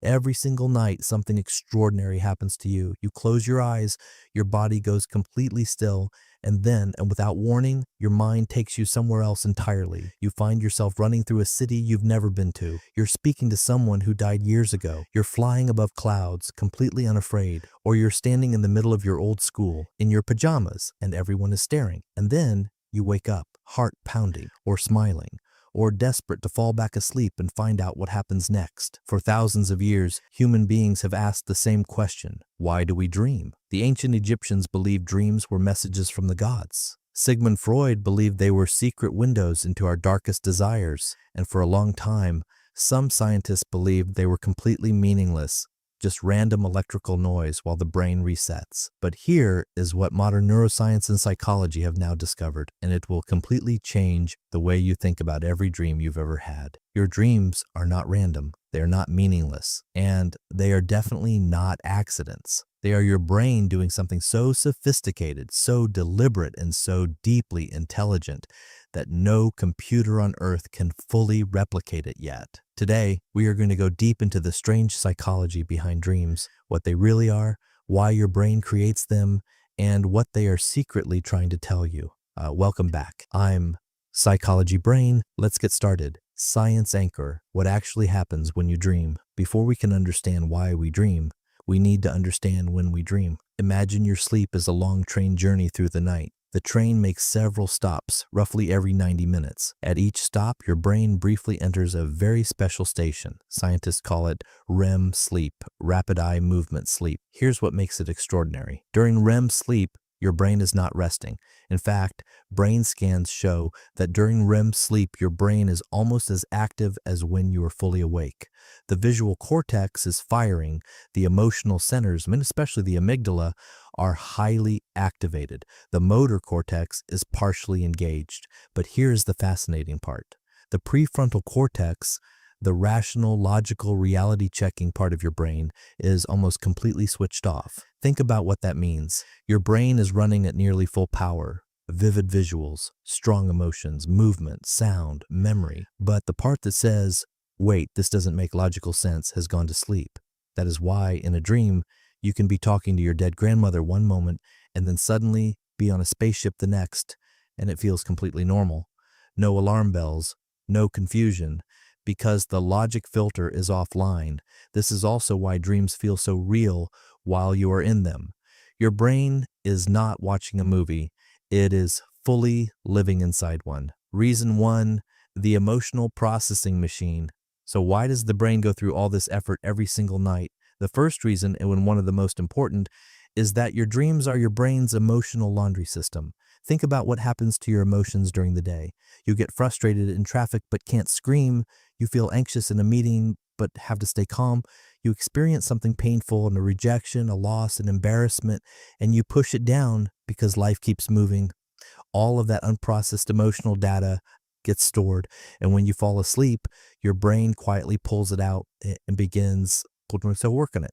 Every single night, something extraordinary happens to you. You close your eyes, your body goes completely still, and then, and without warning, your mind takes you somewhere else entirely. You find yourself running through a city you've never been to. You're speaking to someone who died years ago. You're flying above clouds, completely unafraid. Or you're standing in the middle of your old school, in your pajamas, and everyone is staring. And then you wake up, heart pounding, or smiling, or desperate to fall back asleep and find out what happens next. For thousands of years, human beings have asked the same question: why do we dream? The ancient Egyptians believed dreams were messages from the gods. Sigmund Freud believed they were secret windows into our darkest desires, and for a long time, some scientists believed they were completely meaningless, just random electrical noise while the brain resets. But here is what modern neuroscience and psychology have now discovered, and it will completely change the way you think about every dream you've ever had. Your dreams are not random, they are not meaningless, and they are definitely not accidents. They are your brain doing something so sophisticated, so deliberate, and so deeply intelligent that no computer on earth can fully replicate it yet. Today, we are going to go deep into the strange psychology behind dreams, what they really are, why your brain creates them, and what they are secretly trying to tell you. Welcome back. I'm Psychology Brain. Let's get started. Science anchor: what actually happens when you dream. Before we can understand why we dream, we need to understand when we dream. Imagine your sleep as a long train journey through the night. The train makes several stops, roughly every 90 minutes. At each stop, your brain briefly enters a very special station. Scientists call it REM sleep, rapid eye movement sleep. Here's what makes it extraordinary. During REM sleep, your brain is not resting. In fact, brain scans show that during REM sleep, your brain is almost as active as when you are fully awake. The visual cortex is firing. The emotional centers, and especially the amygdala, are highly activated. The motor cortex is partially engaged. But here's the fascinating part. The prefrontal cortex, the rational, logical, reality-checking part of your brain, is almost completely switched off. Think about what that means. Your brain is running at nearly full power. Vivid visuals, strong emotions, movement, sound, memory. But the part that says, wait, this doesn't make logical sense, has gone to sleep. That is why, in a dream, you can be talking to your dead grandmother one moment and then suddenly be on a spaceship the next, and it feels completely normal. No alarm bells, no confusion, because the logic filter is offline. This is also why dreams feel so real while you are in them. Your brain is not watching a movie, it is fully living inside one. Reason one, the emotional processing machine. So why does the brain go through all this effort every single night? The first reason, and one of the most important, is that your dreams are your brain's emotional laundry system. Think about what happens to your emotions during the day. You get frustrated in traffic but can't scream. You feel anxious in a meeting but have to stay calm. You experience something painful and a rejection, a loss, an embarrassment, and you push it down because life keeps moving. All of that unprocessed emotional data gets stored, and when you fall asleep, your brain quietly pulls it out and begins to work on it.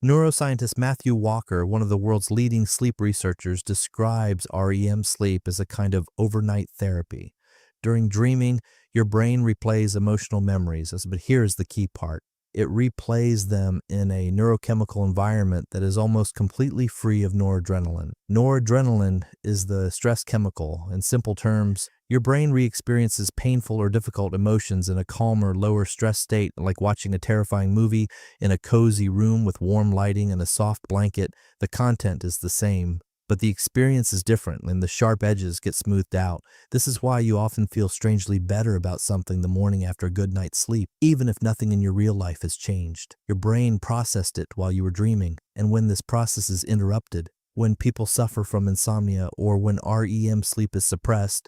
Neuroscientist Matthew Walker, one of the world's leading sleep researchers, describes REM sleep as a kind of overnight therapy. During dreaming, your brain replays emotional memories, but here's the key part. It replays them in a neurochemical environment that is almost completely free of noradrenaline. Noradrenaline is the stress chemical. In simple terms, your brain re-experiences painful or difficult emotions in a calmer, lower stress state, like watching a terrifying movie in a cozy room with warm lighting and a soft blanket. The content is the same, but the experience is different and the sharp edges get smoothed out. This is why you often feel strangely better about something the morning after a good night's sleep, even if nothing in your real life has changed. Your brain processed it while you were dreaming, and when this process is interrupted, when people suffer from insomnia or when REM sleep is suppressed,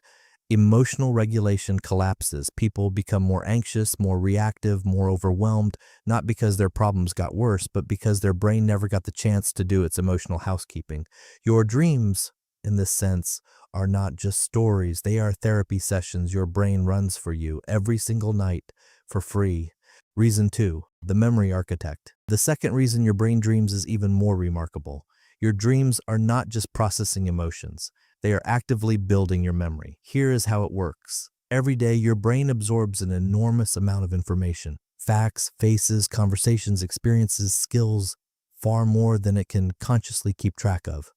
emotional regulation collapses. People become more anxious, more reactive, more overwhelmed, not because their problems got worse, but because their brain never got the chance to do its emotional housekeeping. Your dreams, in this sense, are not just stories. They are therapy sessions your brain runs for you every single night for free. Reason two, the memory architect. The second reason your brain dreams is even more remarkable. Your dreams are not just processing emotions. They are actively building your memory. Here is how it works. Every day, your brain absorbs an enormous amount of information. facts, faces, conversations, experiences, skills, far more than it can consciously keep track of.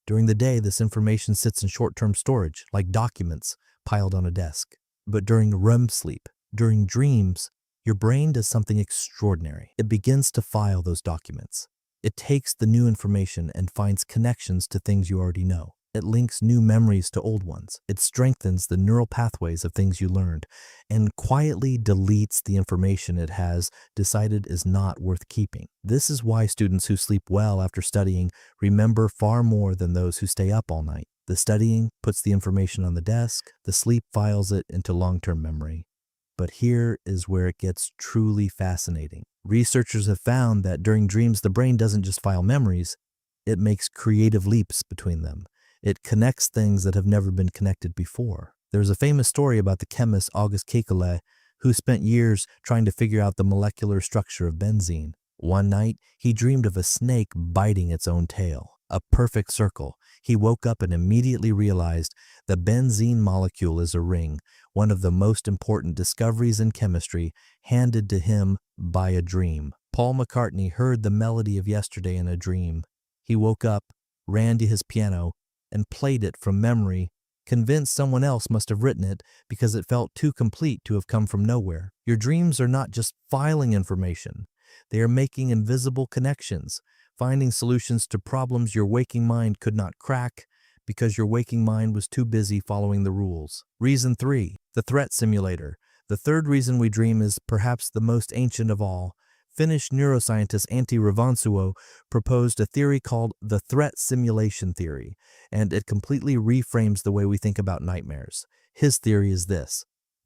During the day, this information sits in short-term storage, like documents piled on a desk. But during REM sleep, during dreams, your brain does something extraordinary. It begins to file those documents. It takes the new information and finds connections to things you already know. It links new memories to old ones. It strengthens the neural pathways of things you learned and quietly deletes the information it has decided is not worth keeping. This is why students who sleep well after studying remember far more than those who stay up all night. The studying puts the information on the desk, the sleep files it into long-term memory. But here is where it gets truly fascinating. Researchers have found that during dreams, the brain doesn't just file memories, it makes creative leaps between them. It connects things that have never been connected before. There's a famous story about the chemist August Kekule, who spent years trying to figure out the molecular structure of benzene. One night, he dreamed of a snake biting its own tail, a perfect circle. He woke up and immediately realized the benzene molecule is a ring, one of the most important discoveries in chemistry handed to him by a dream. Paul McCartney heard the melody of Yesterday in a dream. He woke up, ran to his piano, and played it from memory, convinced someone else must have written it because it felt too complete to have come from nowhere. Your dreams are not just filing information. They are making invisible connections, finding solutions to problems your waking mind could not crack because your waking mind was too busy following the rules. Reason 3, the threat simulator. The third reason we dream is perhaps the most ancient of all. Finnish neuroscientist Antti Revonsuo proposed a theory called the threat simulation theory, and it completely reframes the way we think about nightmares. His theory is this: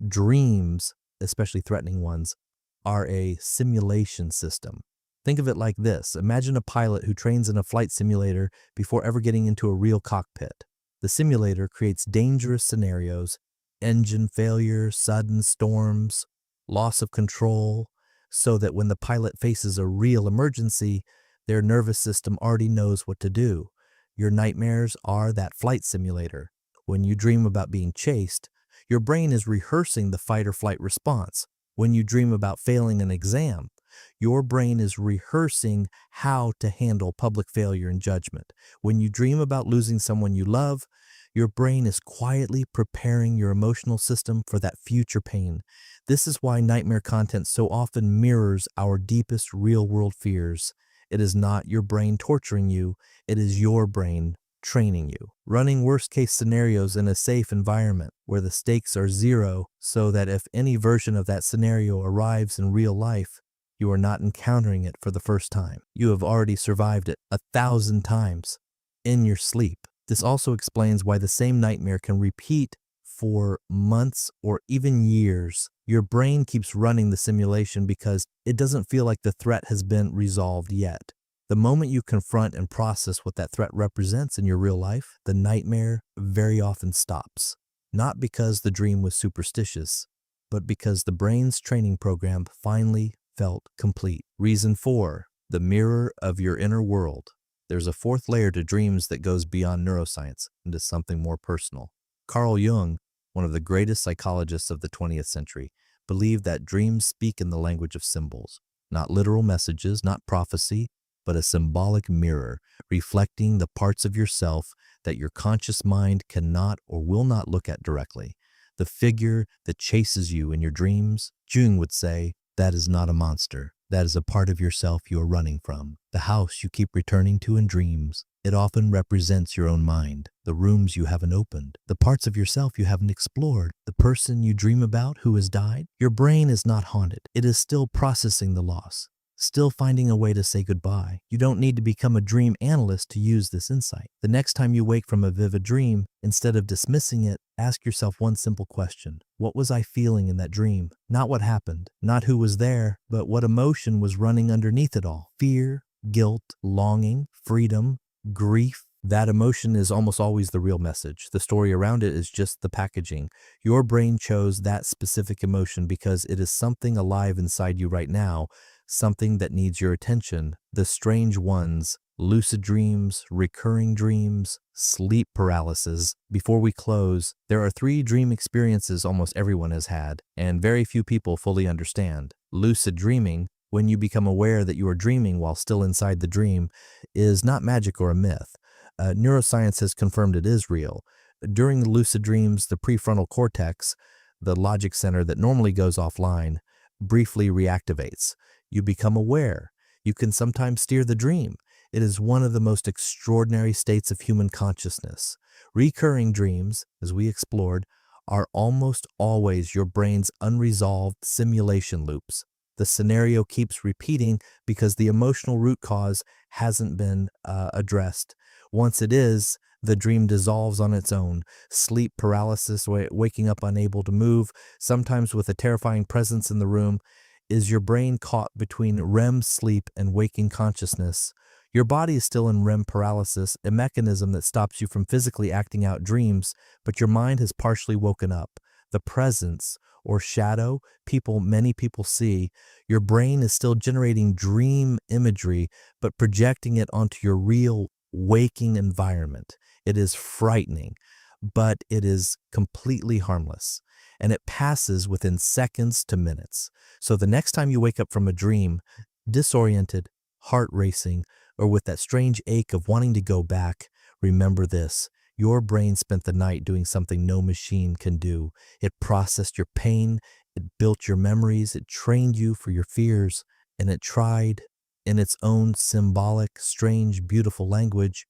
dreams, especially threatening ones, are a simulation system. Think of it like this. Imagine a pilot who trains in a flight simulator before ever getting into a real cockpit. The simulator creates dangerous scenarios, engine failure, sudden storms, loss of control, so that when the pilot faces a real emergency, their nervous system already knows what to do. Your nightmares are that flight simulator. When you dream about being chased, your brain is rehearsing the fight or flight response. When you dream about failing an exam, your brain is rehearsing how to handle public failure and judgment. When you dream about losing someone you love, your brain is quietly preparing your emotional system for that future pain. This is why nightmare content so often mirrors our deepest real-world fears. It is not your brain torturing you, it is your brain training you. Running worst-case scenarios in a safe environment where the stakes are zero, so that if any version of that scenario arrives in real life, you are not encountering it for the first time. You have already survived it 1,000 times in your sleep. This also explains why the same nightmare can repeat for months or even years. Your brain keeps running the simulation because it doesn't feel like the threat has been resolved yet. The moment you confront and process what that threat represents in your real life, the nightmare very often stops. Not because the dream was superstitious, but because the brain's training program finally felt complete. Reason 4, the mirror of your inner world. There's a fourth layer to dreams that goes beyond neuroscience into something more personal. Carl Jung, one of the greatest psychologists of the 20th century, believed that dreams speak in the language of symbols, not literal messages, not prophecy, but a symbolic mirror reflecting the parts of yourself that your conscious mind cannot or will not look at directly. The figure that chases you in your dreams, Jung would say, that is not a monster. That is a part of yourself you are running from. The house you keep returning to in dreams. It often represents your own mind, the rooms you haven't opened, the parts of yourself you haven't explored, the person you dream about who has died. Your brain is not haunted. It is still processing the loss, still finding a way to say goodbye. You don't need to become a dream analyst to use this insight. The next time you wake from a vivid dream, instead of dismissing it, ask yourself one simple question. What was I feeling in that dream? Not what happened, not who was there, but what emotion was running underneath it all. Fear, guilt, longing, freedom, grief. That emotion is almost always the real message. The story around it is just the packaging. Your brain chose that specific emotion because it is something alive inside you right now, something that needs your attention, the strange ones, lucid dreams, recurring dreams, sleep paralysis. Before we close, there are 3 dream experiences almost everyone has had, and very few people fully understand. Lucid dreaming, when you become aware that you are dreaming while still inside the dream, is not magic or a myth. Neuroscience has confirmed it is real. During the lucid dreams, the prefrontal cortex, the logic center that normally goes offline, briefly reactivates. You become aware. You can sometimes steer the dream. It is one of the most extraordinary states of human consciousness. Recurring dreams, as we explored, are almost always your brain's unresolved simulation loops. The scenario keeps repeating because the emotional root cause hasn't been addressed. Once it is, the dream dissolves on its own. Sleep paralysis, waking up unable to move, sometimes with a terrifying presence in the room, is your brain caught between REM sleep and waking consciousness. Your body is still in REM paralysis, a mechanism that stops you from physically acting out dreams, but your mind has partially woken up. The presence, or shadow, many people see, your brain is still generating dream imagery, but projecting it onto your real waking environment. It is frightening, but it is completely harmless, and it passes within seconds to minutes. So the next time you wake up from a dream, disoriented, heart racing, or with that strange ache of wanting to go back, remember this: your brain spent the night doing something no machine can do. It processed your pain, it built your memories, it trained you for your fears, and it tried, in its own symbolic, strange, beautiful language,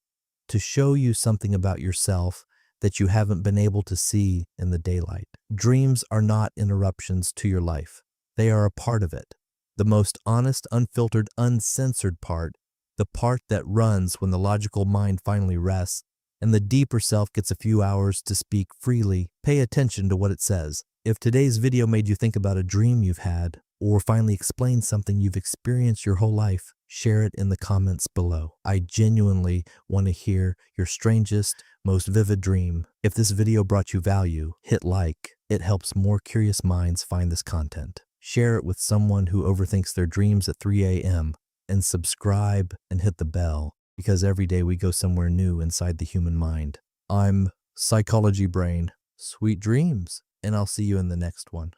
to show you something about yourself that you haven't been able to see in the daylight. Dreams are not interruptions to your life. They are a part of it. The most honest, unfiltered, uncensored part, the part that runs when the logical mind finally rests, and the deeper self gets a few hours to speak freely. Pay attention to what it says. If today's video made you think about a dream you've had, or finally explain something you've experienced your whole life, share it in the comments below. I genuinely want to hear your strangest, most vivid dream. If this video brought you value, hit like. It helps more curious minds find this content. Share it with someone who overthinks their dreams at 3 a.m. and subscribe and hit the bell, because every day we go somewhere new inside the human mind. I'm Psychology Brain. Sweet dreams, and I'll see you in the next one.